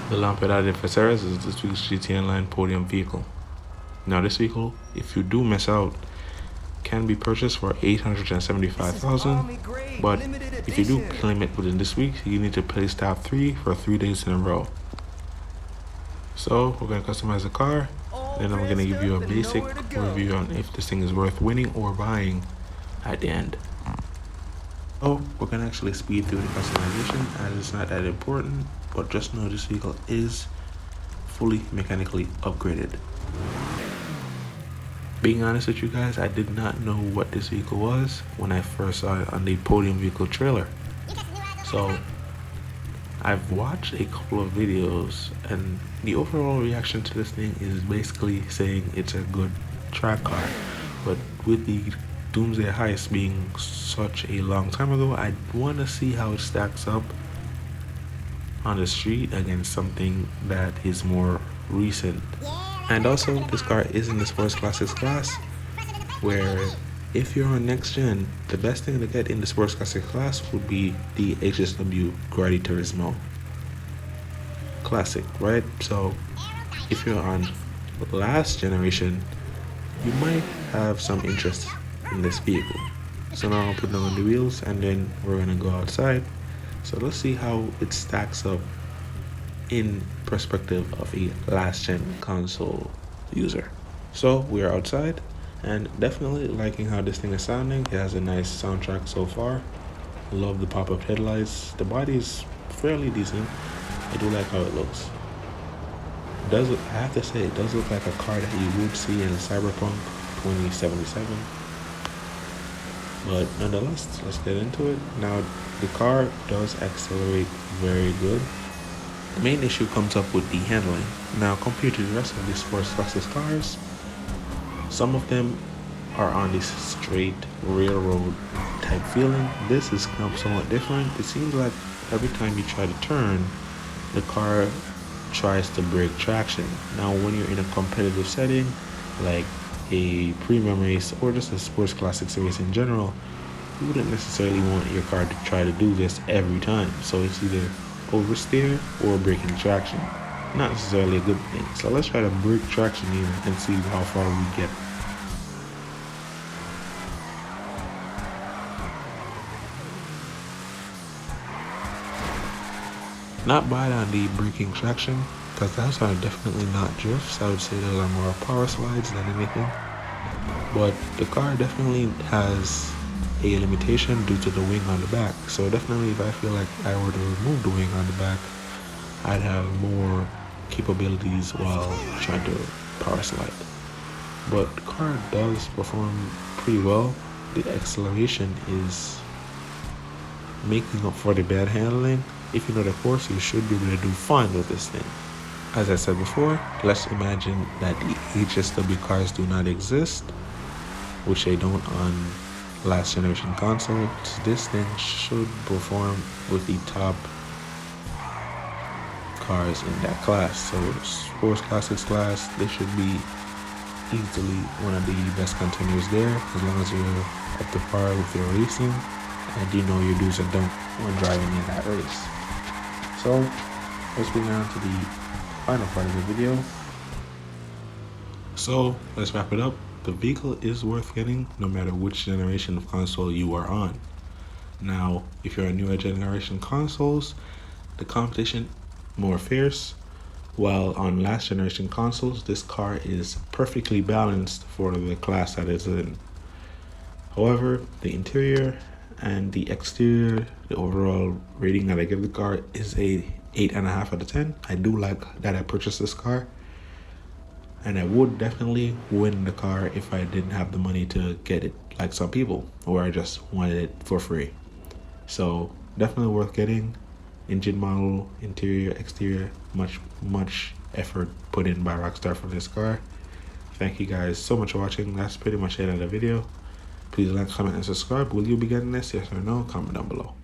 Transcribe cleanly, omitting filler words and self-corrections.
The Lampadati Viseris is this week's GTN line podium vehicle. Now this vehicle, if you do miss out, can be purchased for $875,000, but if you do claim it within this week, you need to place tab 3 for 3 days in a row. So we're going to customize the car, then I'm going to give you a basic review on if this thing is worth winning or buying at the end. So we're going to actually speed through the customization as it's not that important, but just know this vehicle is fully mechanically upgraded. Being honest with you guys, I did not know what this vehicle was when I first saw it on the podium vehicle trailer. So I've watched a couple of videos and the overall reaction to this thing is basically saying it's a good track car, but with the Doomsday Heist being such a long time ago, I want to see how it stacks up on the street against something that is more recent. And also, this car is in the Sports Classics class, where if you're on next gen, the best thing to get in the Sports Classics class would be the HSW Gran Turismo Classic, right? So if you're on last generation, you might have some interest in this vehicle. So now I'll put them on the wheels and then we're gonna go outside. So let's see how it stacks up in perspective of a last gen console user. So we are outside and definitely liking how this thing is sounding. It has a nice soundtrack so far. Love the pop-up headlights. The body is fairly decent. I do like how it looks. I have to say, it does look like a car that you would see in Cyberpunk 2077. But nonetheless, let's get into it. Now, the car does accelerate very good. The main issue comes up with the handling. Now, compared to the rest of the Sports Classics cars, some of them are on this straight railroad type feeling. This is somewhat different. It seems like every time you try to turn, the car tries to break traction. Now, when you're in a competitive setting, like a premium race or just a Sports Classics race in general, you wouldn't necessarily want your car to try to do this every time. So it's either oversteer or breaking traction. Not necessarily a good thing. So let's try to break traction here and see how far we get. Not bad on the braking traction, because those are definitely not drifts. I would say those are more power slides than anything. But the car definitely has a limitation due to the wing on the back. So definitely if I feel like I were to remove the wing on the back, I'd have more capabilities while trying to power slide. But the car does perform pretty well. The acceleration is making up for the bad handling. If you know the course, you should be able to do fine with this thing. As I said before, let's imagine that the HSW cars do not exist, which they don't on last generation consoles. This thing should perform with the top cars in that class. So Sports Classics class, they should be easily one of the best contenders there, as long as you're up to par with your racing and you know your do's and don'ts when driving in that race. So let's move on to the final part of the video. So let's wrap it up. The vehicle is worth getting no matter which generation of console you are on. Now, if you're on newer generation consoles, the competition more fierce, while on last generation consoles, this car is perfectly balanced for the class that it's in. However, the interior and the exterior, the overall rating that I give the car is a 8.5 out of 10. I do like that I purchased this car, and I would definitely win the car if I didn't have the money to get it, like some people, or I just wanted it for free. So definitely worth getting. Engine model, interior, exterior, much effort put in by Rockstar for this car. Thank you guys so much for watching. That's pretty much it of the video. Please like, comment, and subscribe. Will you be getting this? Yes or no? Comment down below.